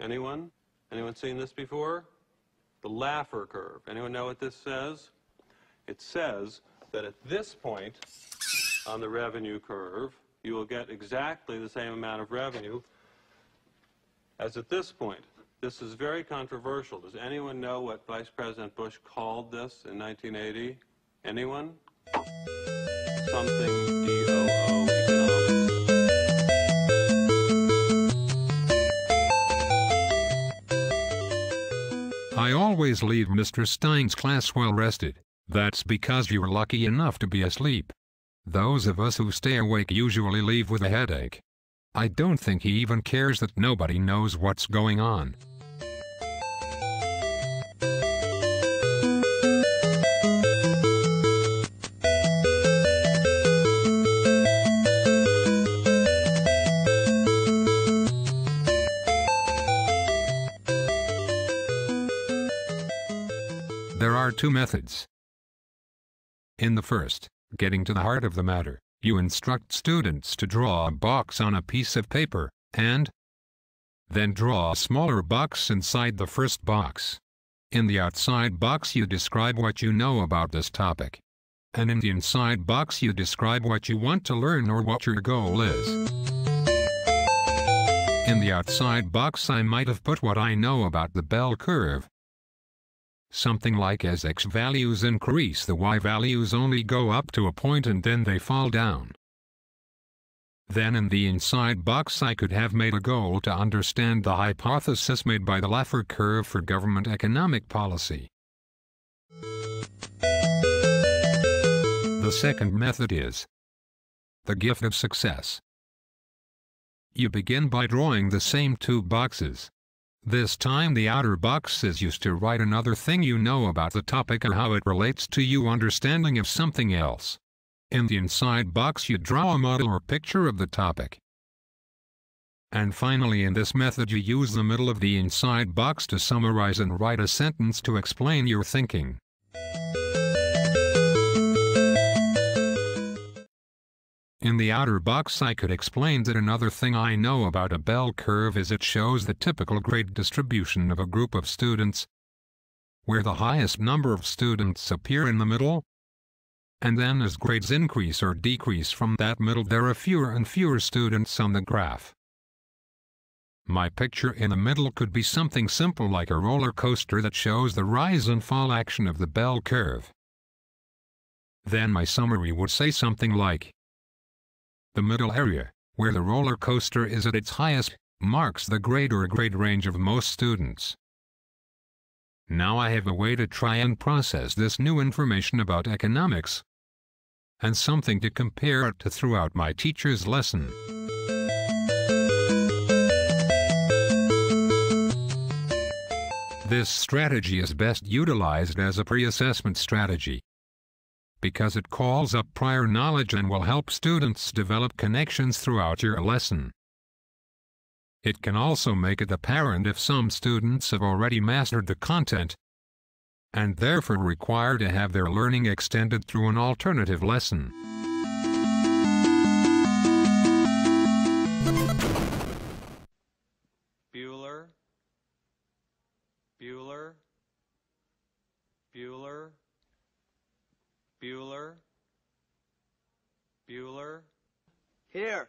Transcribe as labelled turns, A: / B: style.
A: Anyone? Anyone seen this before? The Laffer curve. Anyone know what this says? It says that at this point on the revenue curve, you will get exactly the same amount of revenue as at this point. This is very controversial. Does anyone know what Vice President Bush called this in 1980? Anyone? Something DOO economics.
B: I always leave Mr. Stein's class well rested. That's because you were lucky enough to be asleep. Those of us who stay awake usually leave with a headache. I don't think he even cares that nobody knows what's going on. There are two methods. In the first, getting to the heart of the matter, you instruct students to draw a box on a piece of paper, and then draw a smaller box inside the first box. In the outside box you describe what you know about this topic. And in the inside box you describe what you want to learn or what your goal is. In the outside box I might have put what I know about the bell curve. Something like as x values increase, the y values only go up to a point and then they fall down. Then in the inside box I could have made a goal to understand the hypothesis made by the Laffer curve for government economic policy. The second method is the gift of success. You begin by drawing the same two boxes. This time the outer box is used to write another thing you know about the topic or how it relates to your understanding of something else. In the inside box you draw a model or picture of the topic. And finally in this method you use the middle of the inside box to summarize and write a sentence to explain your thinking. In the outer box I could explain that another thing I know about a bell curve is it shows the typical grade distribution of a group of students, where the highest number of students appear in the middle, and then as grades increase or decrease from that middle there are fewer and fewer students on the graph. My picture in the middle could be something simple like a roller coaster that shows the rise and fall action of the bell curve. Then my summary would say something like, the middle area, where the roller coaster is at its highest, marks the grade or grade range of most students. Now I have a way to try and process this new information about economics, and something to compare it to throughout my teacher's lesson. This strategy is best utilized as a pre-assessment strategy, because it calls up prior knowledge and will help students develop connections throughout your lesson. It can also make it apparent if some students have already mastered the content, and therefore require to have their learning extended through an alternative lesson.
A: Bueller, Bueller, Bueller, Bueller, Bueller.
C: Here.